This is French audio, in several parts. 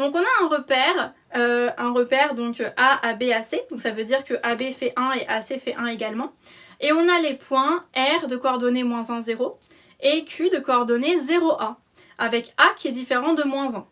Donc on a un repère donc A, AB, AC, donc ça veut dire que AB fait 1 et AC fait 1 également. Et on a les points R de coordonnées moins 1, 0 et Q de coordonnées 0, A, avec A qui est différent de moins 1.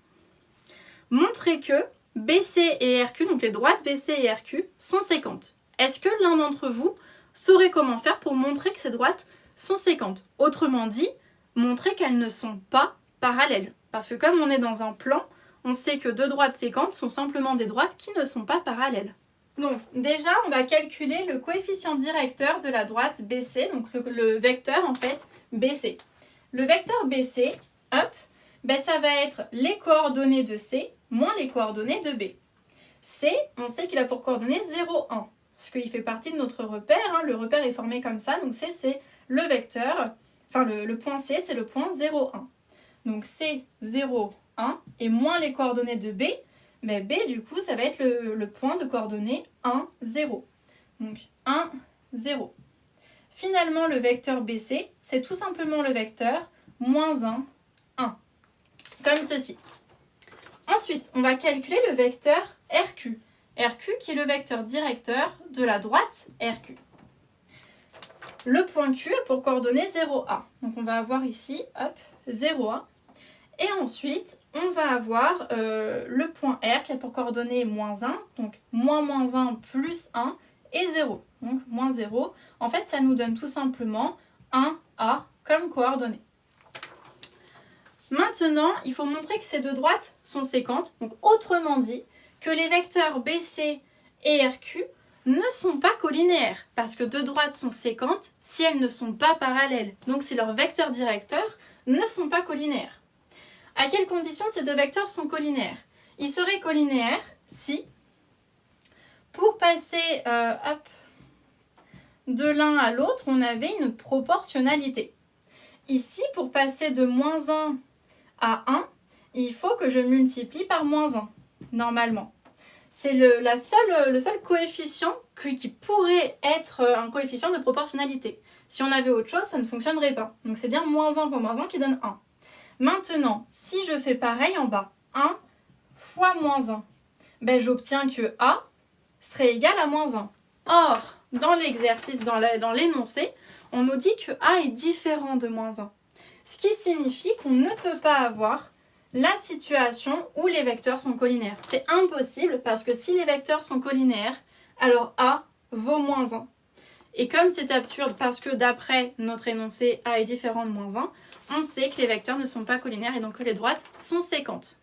Montrez que BC et RQ, donc les droites BC et RQ, sont séquentes. Est-ce que l'un d'entre vous saurait comment faire pour montrer que ces droites sont séquentes? Autrement dit, montrer qu'elles ne sont pas parallèles. Parce que comme on est dans un plan, on sait que deux droites séquentes sont simplement des droites qui ne sont pas parallèles. Donc déjà, on va calculer le coefficient directeur de la droite BC, donc le vecteur en fait BC. Le vecteur BC, hop, ben ça va être les coordonnées de C moins les coordonnées de B. C, on sait qu'il a pour coordonnées 0, 1, parce qu'il fait partie de notre repère, hein, le repère est formé comme ça, donc C c'est le vecteur, enfin le point C c'est le point 0, 1. Donc C, 0, 1, et moins les coordonnées de B, mais B du coup ça va être le point de coordonnées 1, 0. Donc 1, 0. Finalement le vecteur BC, c'est tout simplement le vecteur moins 1, 1. Comme ceci. Ensuite, on va calculer le vecteur RQ. RQ qui est le vecteur directeur de la droite RQ. Le point Q a pour coordonnées 0A. Donc on va avoir ici, hop, 0A. Et ensuite, on va avoir le point R qui a pour coordonnées moins 1. Donc moins 1 plus 1 et 0. Donc moins 0. En fait, ça nous donne tout simplement 1A comme coordonnée. Maintenant, il faut montrer que ces deux droites sont séquentes. Donc autrement dit, que les vecteurs BC et RQ ne sont pas collinéaires. Parce que deux droites sont séquentes si elles ne sont pas parallèles. Donc si leurs vecteurs directeurs ne sont pas collinéaires. À quelles conditions ces deux vecteurs sont collinéaires? Ils seraient collinéaires si, pour passer de l'un à l'autre, on avait une proportionnalité. Ici, pour passer de moins 1 à 1, il faut que je multiplie par moins 1, normalement. C'est le seul coefficient qui pourrait être un coefficient de proportionnalité. Si on avait autre chose, ça ne fonctionnerait pas. Donc c'est bien moins 1 fois moins 1 qui donne 1. Maintenant, si je fais pareil en bas, 1 fois moins 1, ben, j'obtiens que A serait égal à moins 1. Or, dans l'exercice, dans l'énoncé, on nous dit que A est différent de moins 1. Ce qui signifie qu'on ne peut pas avoir la situation où les vecteurs sont collinaires. C'est impossible parce que si les vecteurs sont collinaires, alors A vaut moins 1. Et comme c'est absurde parce que d'après notre énoncé A est différent de moins 1, on sait que les vecteurs ne sont pas collinaires et donc que les droites sont séquentes.